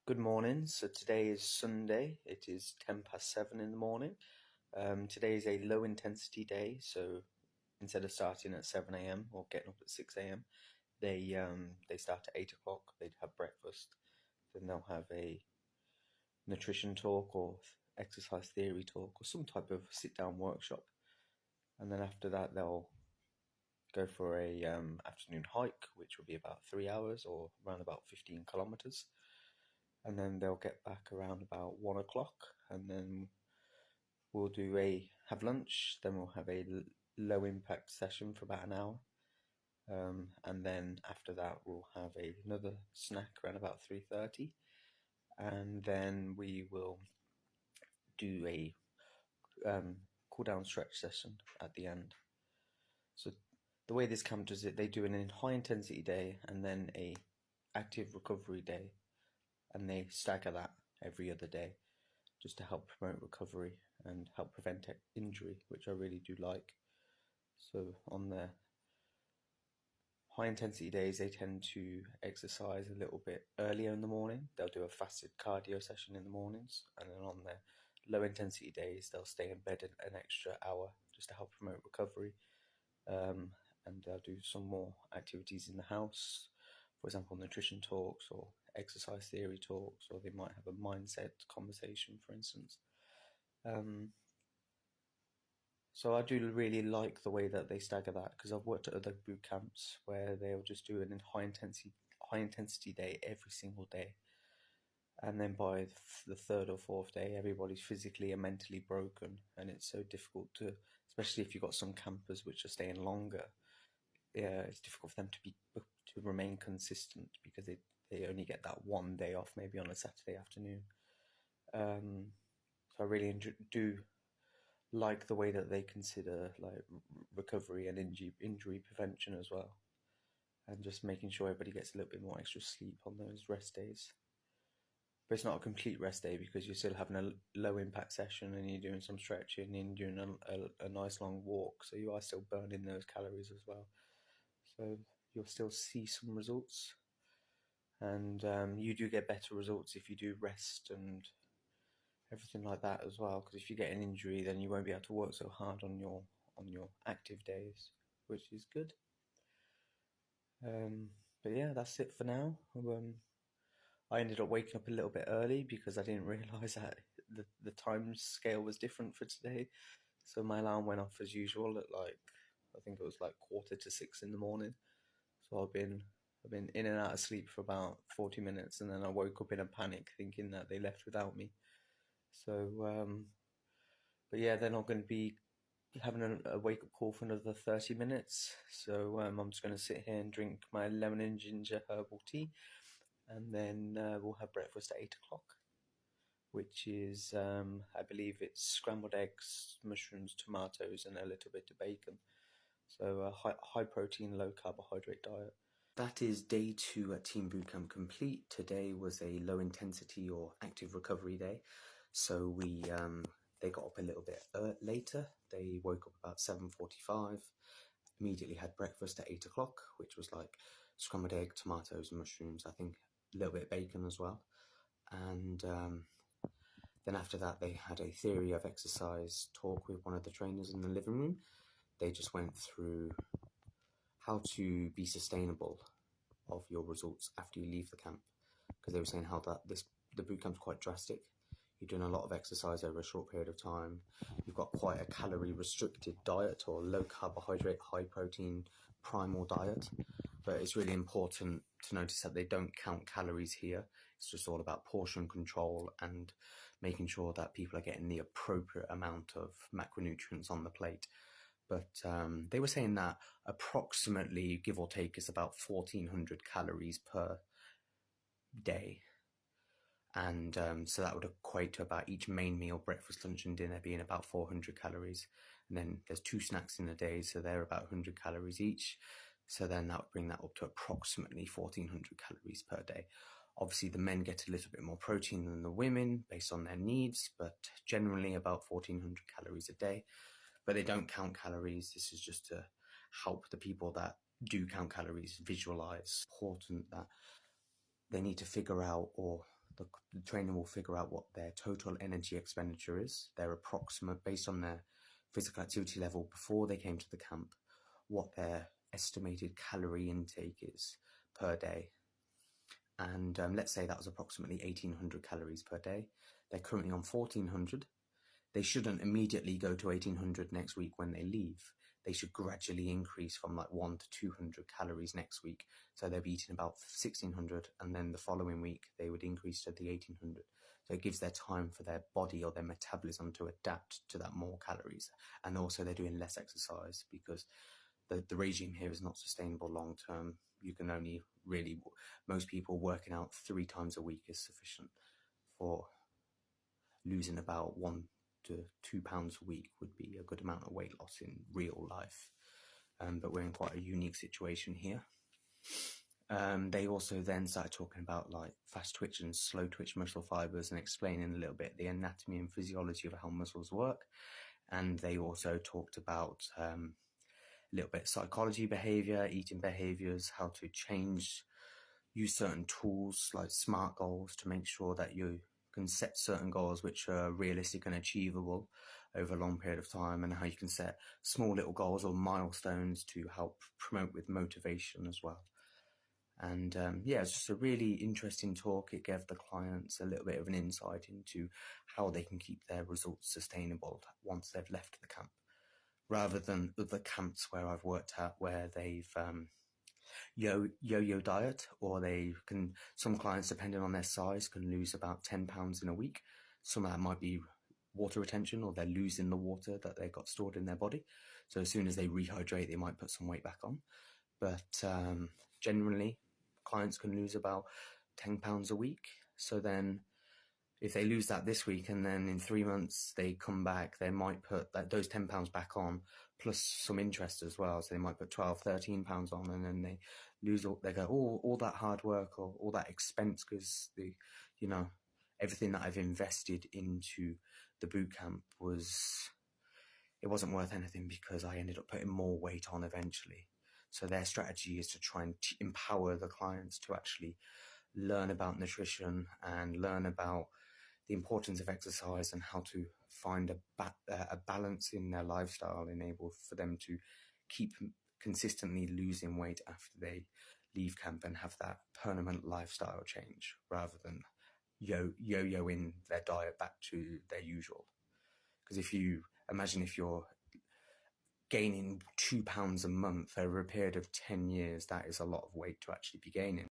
Good morning. So today is Sunday. It is 7:10 in the morning. Today is a low intensity day, so instead of starting at 7 a.m. or getting up at 6 a.m., they start at 8 o'clock. They'd have breakfast, then they'll have a nutrition talk or exercise theory talk or some type of sit down workshop, and then after that they'll go for a afternoon hike, which will be about 3 hours or around about 15 kilometers. And then they'll get back around about 1 o'clock, and then we'll have lunch, then we'll have a low impact session for about an hour, and then after that we'll have another snack around about 3:30, and then we will do a cool down stretch session at the end. So the way this camp does it, they do an high intensity day and then a active recovery day, and they stagger that every other day just to help promote recovery and help prevent injury, which I really do like. So on the high intensity days, they tend to exercise a little bit earlier in the morning. They'll do a fasted cardio session in the mornings, and then on the low intensity days, they'll stay in bed an extra hour just to help promote recovery. And they'll do some more activities in the house, for example, nutrition talks or exercise theory talks, or they might have a mindset conversation, for instance. So I do really like the way that they stagger that, because I've worked at other boot camps where they'll just do a high intensity day every single day, and then by the third or fourth day, everybody's physically and mentally broken, and it's so difficult to, especially if you've got some campers which are staying longer. Yeah, it's difficult for them to remain consistent because they only get that one day off, maybe on a Saturday afternoon. So I really do like the way that they consider like recovery and injury prevention as well, and just making sure everybody gets a little bit more extra sleep on those rest days. But it's not a complete rest day because you're still having a low impact session and you're doing some stretching and you're doing a nice long walk, so you are still burning those calories as well. So you'll still see some results, and you do get better results if you do rest and everything like that as well. Because if you get an injury, then you won't be able to work so hard on your active days, which is good. But yeah, that's it for now. I ended up waking up a little bit early because I didn't realise that the time scale was different for today. So my alarm went off as usual at I think it was like 5:45 in the morning. So I've been in and out of sleep for about 40 minutes, and then I woke up in a panic thinking that they left without me. So, but yeah, they're not going to be having a wake-up call for another 30 minutes. So I'm just going to sit here and drink my lemon and ginger herbal tea, and then we'll have breakfast at 8 o'clock, which is, I believe it's scrambled eggs, mushrooms, tomatoes, and a little bit of bacon. So a high protein, low carbohydrate diet. That is day 2 at Team Bootcamp complete. Today was a low intensity or active recovery day. So they got up a little bit later. They woke up about 7:45, immediately had breakfast at 8 o'clock, which was like scrambled egg, tomatoes and mushrooms, I think a little bit of bacon as well. And then after that, they had a theory of exercise talk with one of the trainers in the living room. They just went through how to be sustainable of your results after you leave the camp, because they were saying how the boot camp's quite drastic. You're doing a lot of exercise over a short period of time. You've got quite a calorie restricted diet or low carbohydrate, high protein, primal diet. But it's really important to notice that they don't count calories here. It's just all about portion control and making sure that people are getting the appropriate amount of macronutrients on the plate. But they were saying that approximately, give or take, is about 1,400 calories per day. And so that would equate to about each main meal, breakfast, lunch and dinner being about 400 calories. And then there's 2 snacks in a day, so they're about 100 calories each. So then that would bring that up to approximately 1,400 calories per day. Obviously, the men get a little bit more protein than the women based on their needs, but generally about 1,400 calories a day. But they don't count calories. This is just to help the people that do count calories visualize. Important that they need to figure out, or the trainer will figure out what their total energy expenditure is, their approximate, based on their physical activity level before they came to the camp, what their estimated calorie intake is per day. And let's say that was approximately 1,800 calories per day. They're currently on 1,400. They shouldn't immediately go to 1,800 next week when they leave. They should gradually increase from like 1 to 200 calories next week. So they'll be eating about 1,600, and then the following week they would increase to the 1,800. So it gives their time for their body or their metabolism to adapt to that more calories. And also they're doing less exercise, because the regime here is not sustainable long term. You can only really, most people working out 3 times a week is sufficient for losing about 1 to 2 pounds a week would be a good amount of weight loss in real life. But we're in quite a unique situation here. They also then started talking about like fast twitch and slow twitch muscle fibers, and explaining a little bit the anatomy and physiology of how muscles work. And they also talked about a little bit psychology, behavior, eating behaviors, how to use certain tools like SMART goals to make sure that you can set certain goals which are realistic and achievable over a long period of time, and how you can set small little goals or milestones to help promote with motivation as well. And yeah, it's just a really interesting talk. It gave the clients a little bit of an insight into how they can keep their results sustainable once they've left the camp, rather than other camps where I've worked at where they've yo-yo diet, or some clients, depending on their size, can lose about 10 pounds in a week. Some of that might be water retention, or they're losing the water that they got stored in their body. So as soon as they rehydrate, they might put some weight back on. But generally, clients can lose about 10 pounds a week. So then if they lose that this week and then in 3 months they come back, they might put those 10 pounds back on, plus some interest as well. So they might put 12, 13 pounds on, and then they lose they go, all that hard work or all that expense, because everything that I've invested into the boot camp it wasn't worth anything, because I ended up putting more weight on eventually. So their strategy is to try and empower the clients to actually learn about nutrition and learn about the importance of exercise, and how to find a balance in their lifestyle, enable for them to keep consistently losing weight after they leave camp and have that permanent lifestyle change, rather than yo-yoing their diet back to their usual. Because if you're gaining 2 pounds a month over a period of 10 years, that is a lot of weight to actually be gaining.